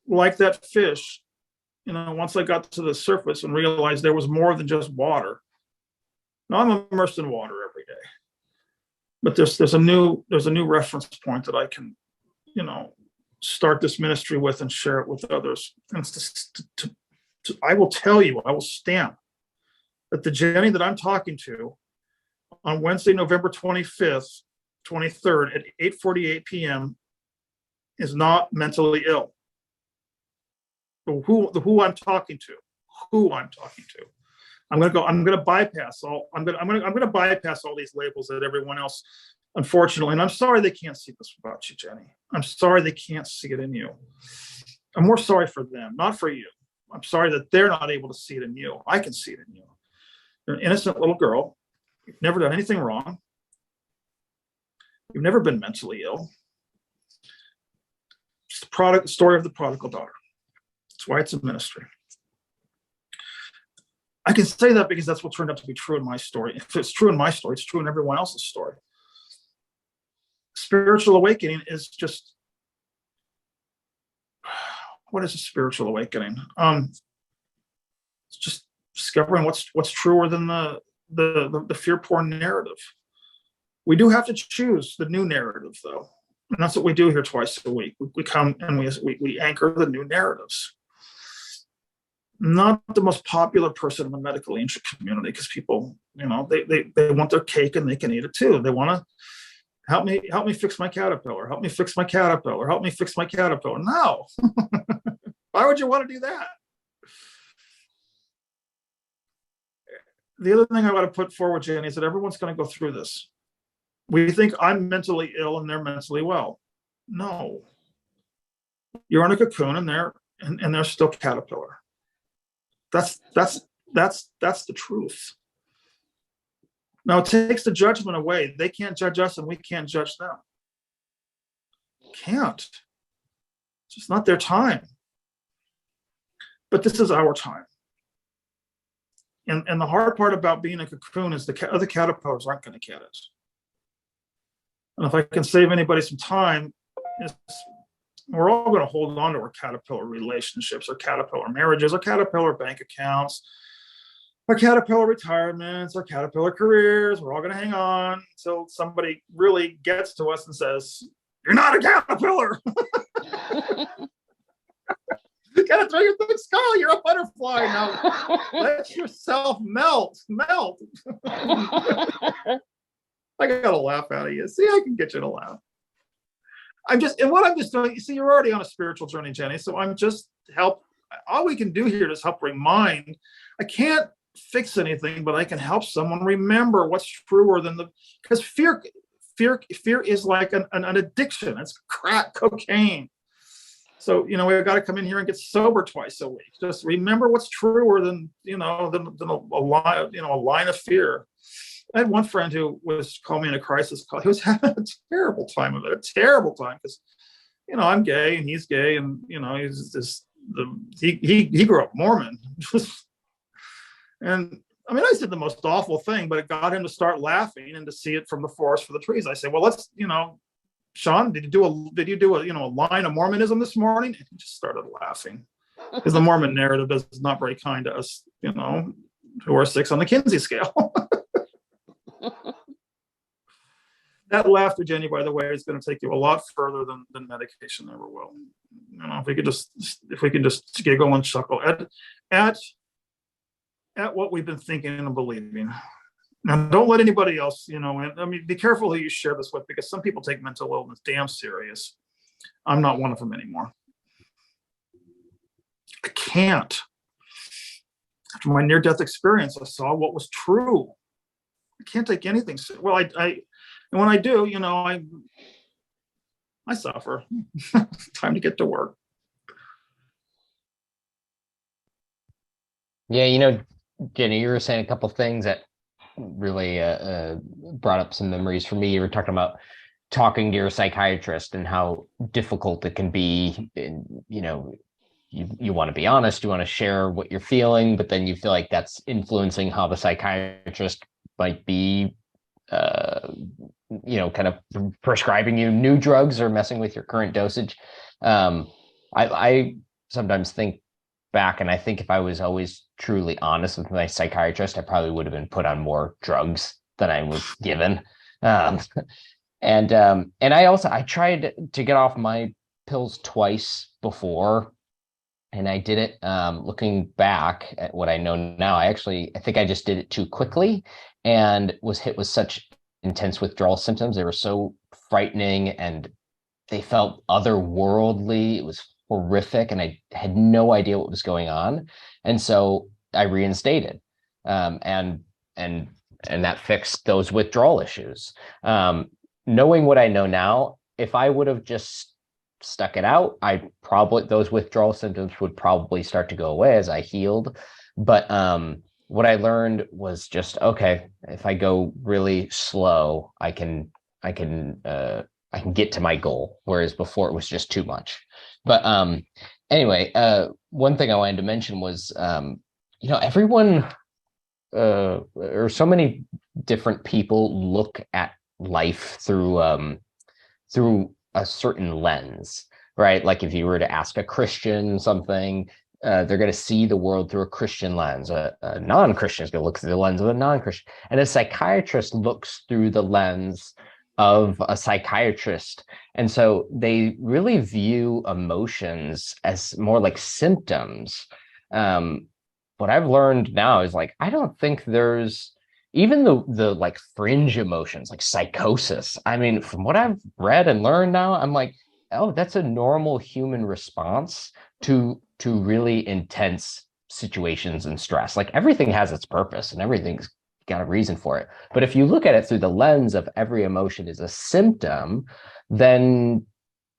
like that fish, once I got to the surface and realized there was more than just water. Now I'm immersed in water every day. But there's a new reference point that I can, start this ministry with and share it with others. And I will tell you, I will stamp that the Jenny that I'm talking to on Wednesday, November 25th, 23rd at 8:48 p.m. is not mentally ill. Who I'm talking to, I'm going to bypass all these labels that everyone else, unfortunately, and I'm sorry they can't see this about you, Jenny. I'm sorry they can't see it in you. I'm more sorry for them, not for you. I'm sorry that they're not able to see it in you. I can see it in you. You're an innocent little girl. You've never done anything wrong. You've never been mentally ill. It's the story of the prodigal daughter. That's why it's a ministry. I can say that because that's what turned out to be true in my story. If it's true in my story, it's true in everyone else's story. Spiritual awakening is just, what is a spiritual awakening? It's just discovering what's truer than the fear porn narrative. We do have to choose the new narrative, though, and that's what we do here twice a week. We come and we anchor the new narratives. Not the most popular person in the medical ancient community, because people, they want their cake and they can eat it too. They want to help me fix my caterpillar. Help me fix my caterpillar. Help me fix my caterpillar. No. Why would you want to do that? The other thing I want to put forward, Jenny, is that everyone's going to go through this. We think I'm mentally ill and they're mentally well. No, you're in a cocoon and they're still caterpillar. That's the truth. Now it takes the judgment away. They can't judge us and we can't judge them. Can't. It's just not their time. But this is our time. And the hard part about being a cocoon is the other caterpillars aren't going to get it. And if I can save anybody some time, we're all going to hold on to our caterpillar relationships, our caterpillar marriages, our caterpillar bank accounts, our caterpillar retirements, our caterpillar careers. We're all going to hang on until somebody really gets to us and says, "You're not a caterpillar." You gotta throw your thick skull. You're a butterfly now. Let yourself melt. I gotta laugh out of you. See, I can get you to laugh. I'm just doing, you see, you're already on a spiritual journey, Jenny. So I'm just all we can do here is help remind. I can't fix anything, but I can help someone remember what's truer than because fear is like an addiction. It's crack cocaine. So, we've got to come in here and get sober twice a week. Just remember what's truer than a line of fear. I had one friend who was calling me in a crisis call. He was having a terrible time of it, a terrible time because, I'm gay and he's gay and, he's just he grew up Mormon. And I mean, I said the most awful thing, but it got him to start laughing and to see it from the forest for the trees. I said, well, let's, Sean, did you do a line of Mormonism this morning? And he just started laughing because the Mormon narrative is not very kind to us, who are 6 on the Kinsey scale. That laughter, Jenny, by the way, is going to take you a lot further than medication ever will. If we could just giggle and chuckle at what we've been thinking and believing. Now, don't let anybody else, be careful who you share this with, because some people take mental illness damn serious. I'm not one of them anymore. I can't. After my near-death experience, I saw what was true. I can't take anything. Well, and when I do, I suffer. Time to get to work. Yeah, Jenny, you were saying a couple things that really brought up some memories for me. You were talking about talking to your psychiatrist and how difficult it can be. And, you want to be honest, you want to share what you're feeling, but then you feel like that's influencing how the psychiatrist might be, kind of prescribing you new drugs or messing with your current dosage. I sometimes think back, and I think if I was always truly honest with my psychiatrist, I probably would have been put on more drugs than I was given. And I tried to get off my pills twice before, and I did it. Looking back at what I know now, I think I just did it too quickly and was hit with such intense withdrawal symptoms. They were so frightening and they felt otherworldly. It was horrific, and I had no idea what was going on. And so I reinstated, and that fixed those withdrawal issues. Knowing what I know now, if I would have just stuck it out, those withdrawal symptoms would probably start to go away as I healed. But what I learned was just, okay, if I go really slow, I can get to my goal, whereas before it was just too much. But anyway, one thing I wanted to mention was, everyone or so many different people look at life through a certain lens, right? Like if you were to ask a Christian something, they're going to see the world through a Christian lens. A non-Christian is going to look through the lens of a non-Christian. And a psychiatrist looks through the lens of a psychiatrist. And so they really view emotions as more like symptoms. What I've learned now is like, I don't think there's even the like fringe emotions like psychosis. I mean, from what I've read and learned now, I'm like, oh, that's a normal human response to really intense situations and stress. Like everything has its purpose and everything's got a reason for it. But if you look at it through the lens of every emotion is a symptom, then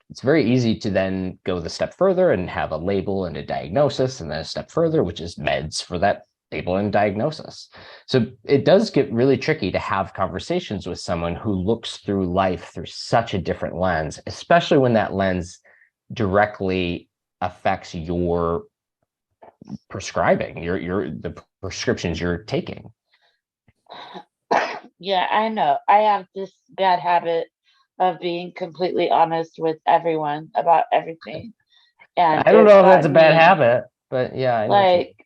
it's very easy to then go the step further and have a label and a diagnosis, and then a step further, which is meds for that label and diagnosis. So it does get really tricky to have conversations with someone who looks through life through such a different lens, especially when that lens directly affects your prescribing, the prescriptions you're taking. Yeah, I know. I have this bad habit of being completely honest with everyone about everything. And I don't know if that's a gotten bad me, habit, but yeah, I know what you mean. like,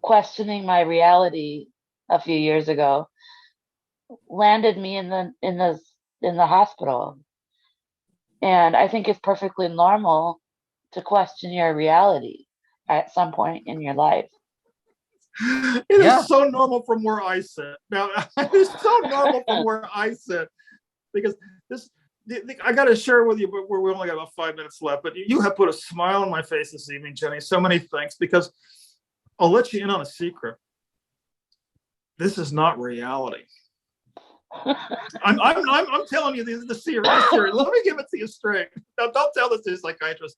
questioning my reality a few years ago landed me in the hospital. And I think it's perfectly normal to question your reality at some point in your life. It is so normal from where I sit. Now, it is so normal from where I sit, because I got to share with you, but we only got about 5 minutes left, but you have put a smile on my face this evening, Jenny. So many thanks, because I'll let you in on a secret. This is not reality. I'm telling you the serious. Let me give it to you straight. Now, don't tell this to a psychiatrist.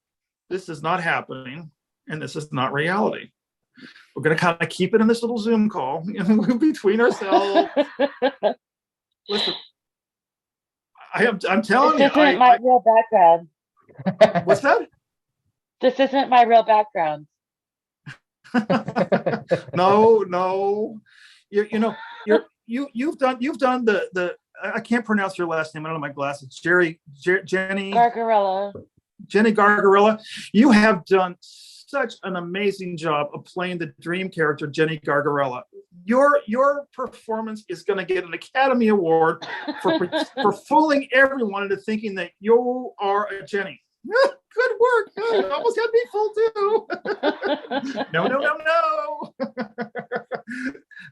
This is not happening, and this is not reality. We're going to kind of keep it in this little Zoom call between ourselves. Listen, I'm telling you. This isn't my real background. What's that? This isn't my real background. No. You've done the I can't pronounce your last name. I don't have my glasses. Jenny Gargarella. Jenny Gargarella. You have done such an amazing job of playing the dream character, Jenny Gargarella. Your performance is going to get an Academy Award for fooling everyone into thinking that you are a Jenny. Good work. You almost had me fooled too. No.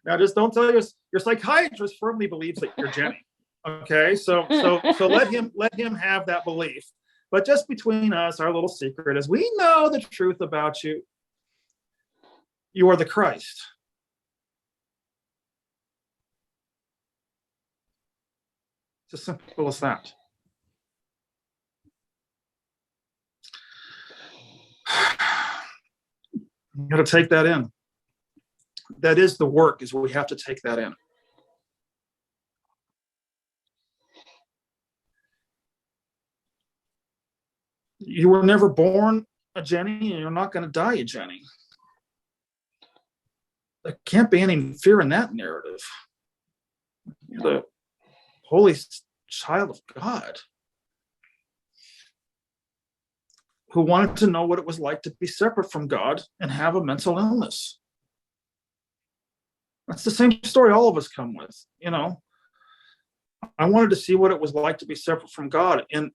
Now, just don't tell your psychiatrist firmly believes that you're Jenny. Okay, so let him have that belief. But just between us, our little secret is we know the truth about you. You are the Christ. It's as simple as that. You got to take that in. That is the work, is we have to take that in. You were never born a Jenny, and you're not going to die a Jenny. There can't be any fear in that narrative. You're the holy child of God who wanted to know what it was like to be separate from God and have a mental illness. That's the same story all of us come with, I wanted to see what it was like to be separate from God. And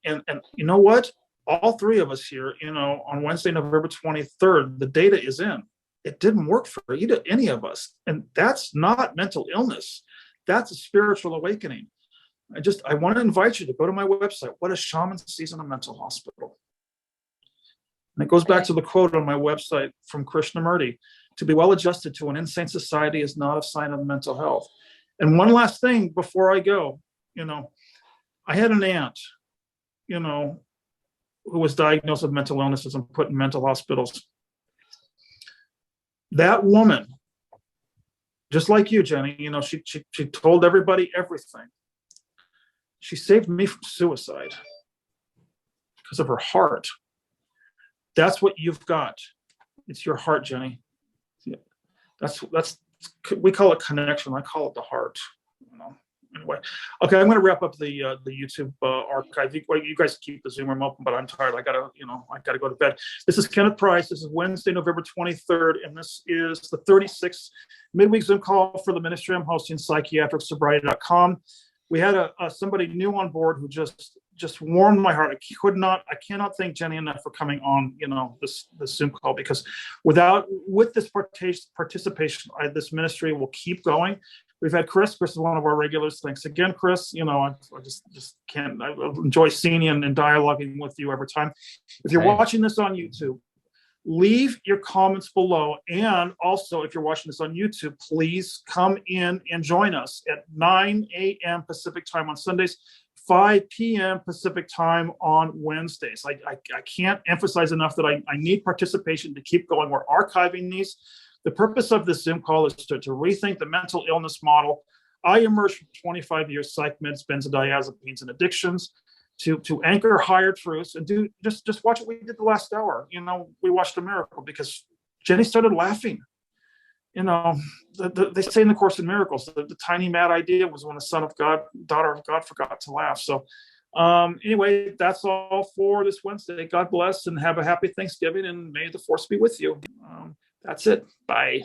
you know what? All three of us here, on Wednesday, November 23rd, the data is in. It didn't work for any of us. And that's not mental illness. That's a spiritual awakening. I want to invite you to go to my website, What a Shaman Sees in a Mental Hospital. And it goes back to the quote on my website from Krishnamurti: to be well adjusted to an insane society is not a sign of mental health. And one last thing before I go, I had an aunt, who was diagnosed with mental illnesses and put in mental hospitals. That woman, just like you, Jenny, she told everybody everything. She saved me from suicide because of her heart. That's what you've got. It's your heart, Jenny. That's we call it connection. I call it the heart. Anyway, okay, I'm going to wrap up the YouTube archive. You guys keep the Zoom room open, but I'm tired. I gotta go to bed. This is Kenneth Price. This is Wednesday, November 23rd, and this is the 36th midweek Zoom call for the ministry I'm hosting, psychiatricsobriety.com. We had somebody new on board who just warmed my heart. I cannot thank Jenny enough for coming on, this Zoom call, because with this participation, this ministry will keep going. We've had Chris. Chris is one of our regulars. Thanks again, Chris. I just can't. I enjoy seeing you and dialoguing with you every time. If you're watching this on YouTube, Leave your comments below. And also, if you're watching this on YouTube, please come in and join us at 9 a.m. Pacific time on Sundays, 5 p.m. Pacific time on Wednesdays. I can't emphasize enough that I need participation to keep going. We're archiving these. The purpose of this Zoom call is to rethink the mental illness model. I emerged from 25 years psych meds, benzodiazepines, and addictions to anchor higher truths and do just watch what we did the last hour. We watched a miracle because Jenny started laughing. They say in the Course in Miracles, the tiny mad idea was when the son of God, daughter of God forgot to laugh. So anyway, that's all for this Wednesday. God bless and have a happy Thanksgiving, and may the force be with you. That's it. Bye.